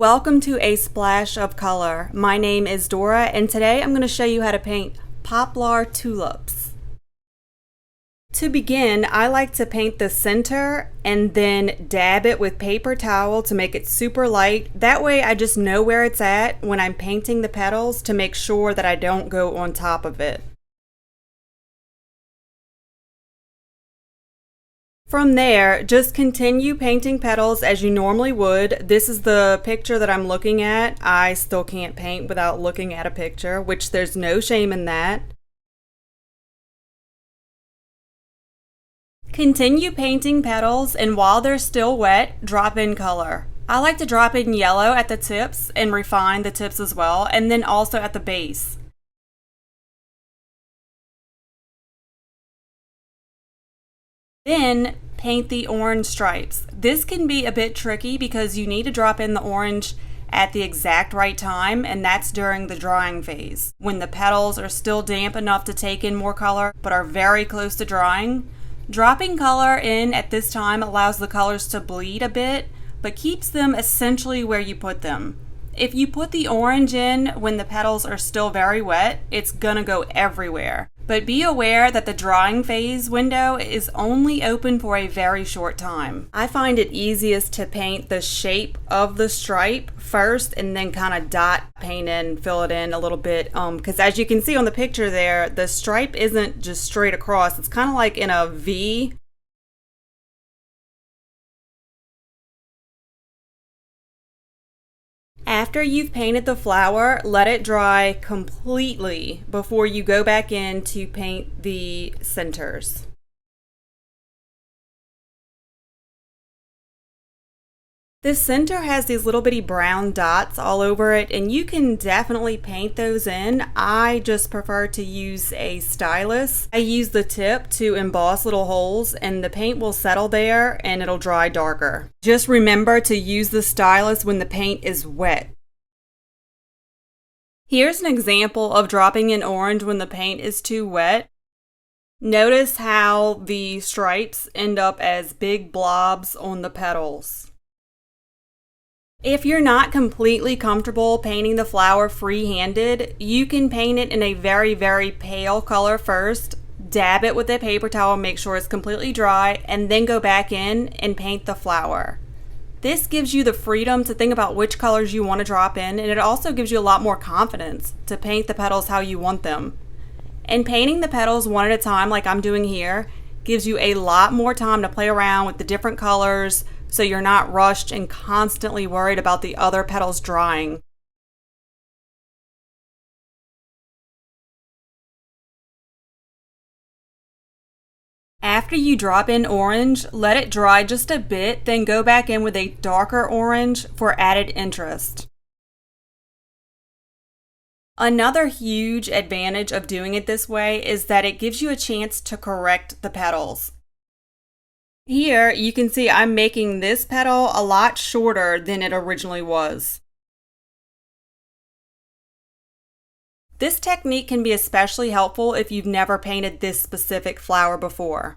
Welcome to A Splash of Color. My name is Dora and today I'm going to show you how to paint poplar tulips. To begin, I like to paint the center and then dab it with paper towel to make it super light. That way I just know where it's at when I'm painting the petals to make sure that I don't go on top of it. From there, just continue painting petals as you normally would. This is the picture that I'm looking at. I still can't paint without looking at a picture, which there's no shame in that. Continue painting petals, and while they're still wet, drop in color. I like to drop in yellow at the tips and refine the tips as well, and then also at the base. Then paint the orange stripes. This can be a bit tricky because you need to drop in the orange at the exact right time, and that's during the drying phase, when the petals are still damp enough to take in more color but are very close to drying. Dropping color in at this time allows the colors to bleed a bit, but keeps them essentially where you put them. If you put the orange in when the petals are still very wet, it's gonna go everywhere. But be aware that the drying phase window is only open for a very short time. I find it easiest to paint the shape of the stripe first and then kind of dot paint in, fill it in a little bit. Because as you can see on the picture there, the stripe isn't just straight across. It's kind of like in a V. After you've painted the flower, let it dry completely before you go back in to paint the centers. The center has these little bitty brown dots all over it, and you can definitely paint those in. I just prefer to use a stylus. I use the tip to emboss little holes, and the paint will settle there and it'll dry darker. Just remember to use the stylus when the paint is wet. Here's an example of dropping in orange when the paint is too wet. Notice how the stripes end up as big blobs on the petals. If you're not completely comfortable painting the flower free-handed, you can paint it in a very, very pale color first, dab it with a paper towel, make sure it's completely dry, and then go back in and paint the flower. This gives you the freedom to think about which colors you want to drop in, and it also gives you a lot more confidence to paint the petals how you want them. And painting the petals one at a time like I'm doing here gives you a lot more time to play around with the different colors, so you're not rushed and constantly worried about the other petals drying. After you drop in orange, let it dry just a bit, then go back in with a darker orange for added interest. Another huge advantage of doing it this way is that it gives you a chance to correct the petals. Here you can see I'm making this petal a lot shorter than it originally was. This technique can be especially helpful if you've never painted this specific flower before.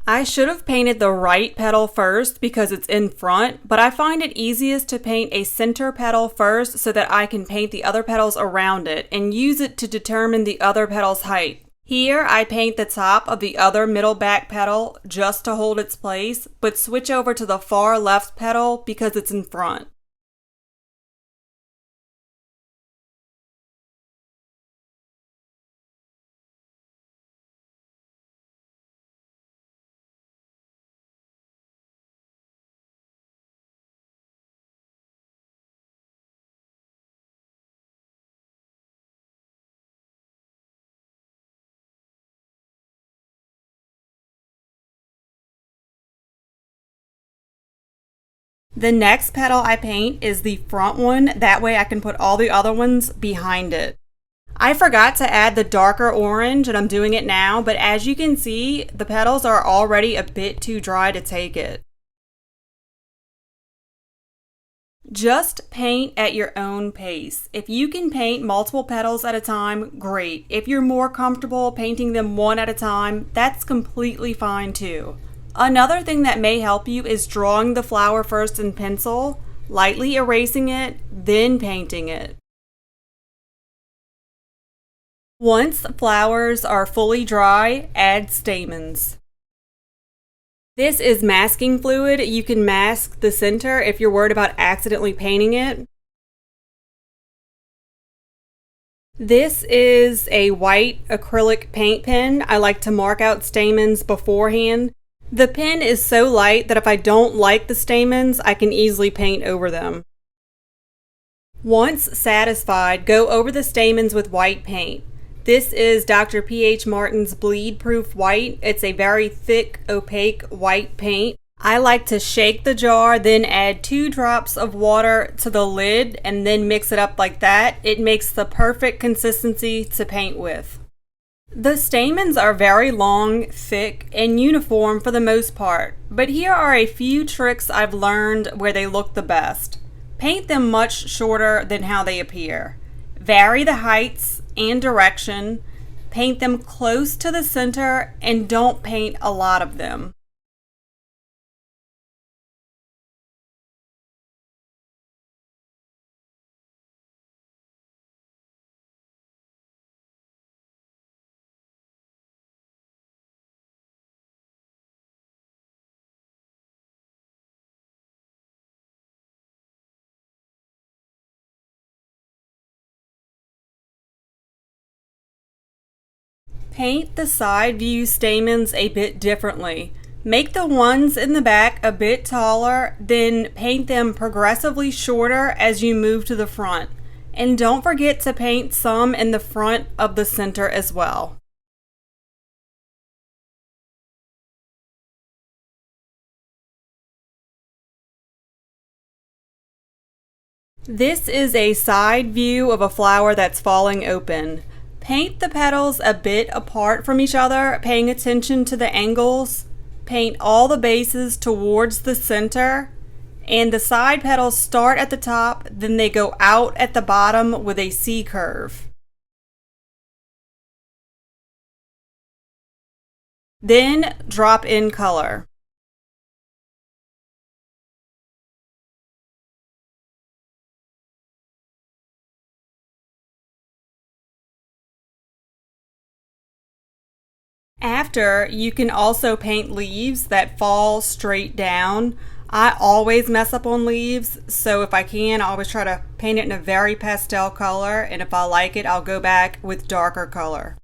I should have painted the right petal first because it's in front, but I find it easiest to paint a center petal first so that I can paint the other petals around it and use it to determine the other petal's height. Here I paint the top of the other middle back petal just to hold its place, but switch over to the far left petal because it's in front. The next petal I paint is the front one, that way I can put all the other ones behind it. I forgot to add the darker orange and I'm doing it now, but as you can see, the petals are already a bit too dry to take it. Just paint at your own pace. If you can paint multiple petals at a time, great. If you're more comfortable painting them one at a time, that's completely fine too. Another thing that may help you is drawing the flower first in pencil, lightly erasing it, then painting it. Once the flowers are fully dry, add stamens. This is masking fluid. You can mask the center if you're worried about accidentally painting it. This is a white acrylic paint pen. I like to mark out stamens beforehand. The pen is so light that if I don't like the stamens, I can easily paint over them. Once satisfied, go over the stamens with white paint. This is Dr. P.H. Martin's Bleed Proof White. It's a very thick, opaque white paint. I like to shake the jar, then add 2 drops of water to the lid, and then mix it up like that. It makes the perfect consistency to paint with. The stamens are very long, thick, and uniform for the most part, but here are a few tricks I've learned where they look the best. Paint them much shorter than how they appear. Vary the heights and direction, paint them close to the center, and don't paint a lot of them. Paint the side view stamens a bit differently. Make the ones in the back a bit taller, then paint them progressively shorter as you move to the front. And don't forget to paint some in the front of the center as well. This is a side view of a flower that's falling open. Paint the petals a bit apart from each other, paying attention to the angles. Paint all the bases towards the center, and the side petals start at the top, then they go out at the bottom with a C curve. Then drop in color. After, you can also paint leaves that fall straight down. I always mess up on leaves, so if I can, I always try to paint it in a very pastel color, and if I like it, I'll go back with darker color.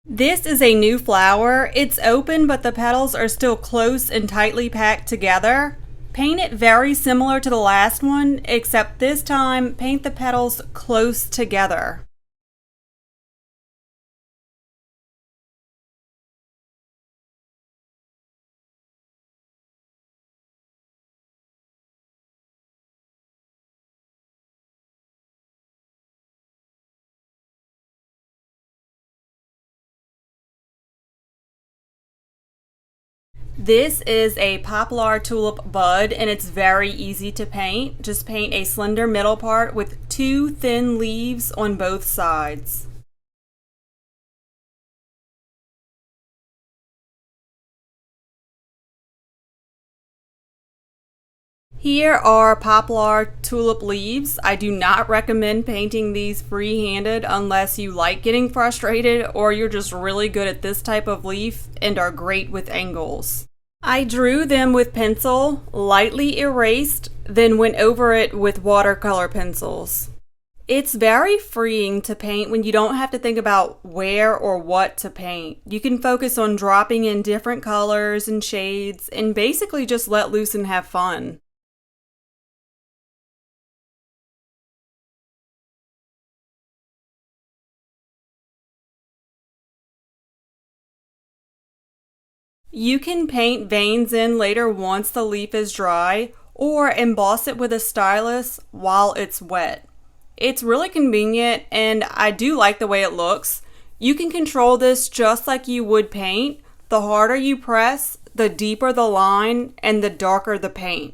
This is a new flower. It's open, but the petals are still close and tightly packed together. Paint it very similar to the last one, except this time paint the petals close together. This is a poplar tulip bud, and it's very easy to paint. Just paint a slender middle part with 2 thin leaves on both sides. Here are poplar tulip leaves. I do not recommend painting these free-handed unless you like getting frustrated or you're just really good at this type of leaf and are great with angles. I drew them with pencil, lightly erased, then went over it with watercolor pencils. It's very freeing to paint when you don't have to think about where or what to paint. You can focus on dropping in different colors and shades and basically just let loose and have fun. You can paint veins in later once the leaf is dry, or emboss it with a stylus while it's wet. It's really convenient, and I do like the way it looks. You can control this just like you would paint. The the harder you press, the deeper the line and the darker the paint.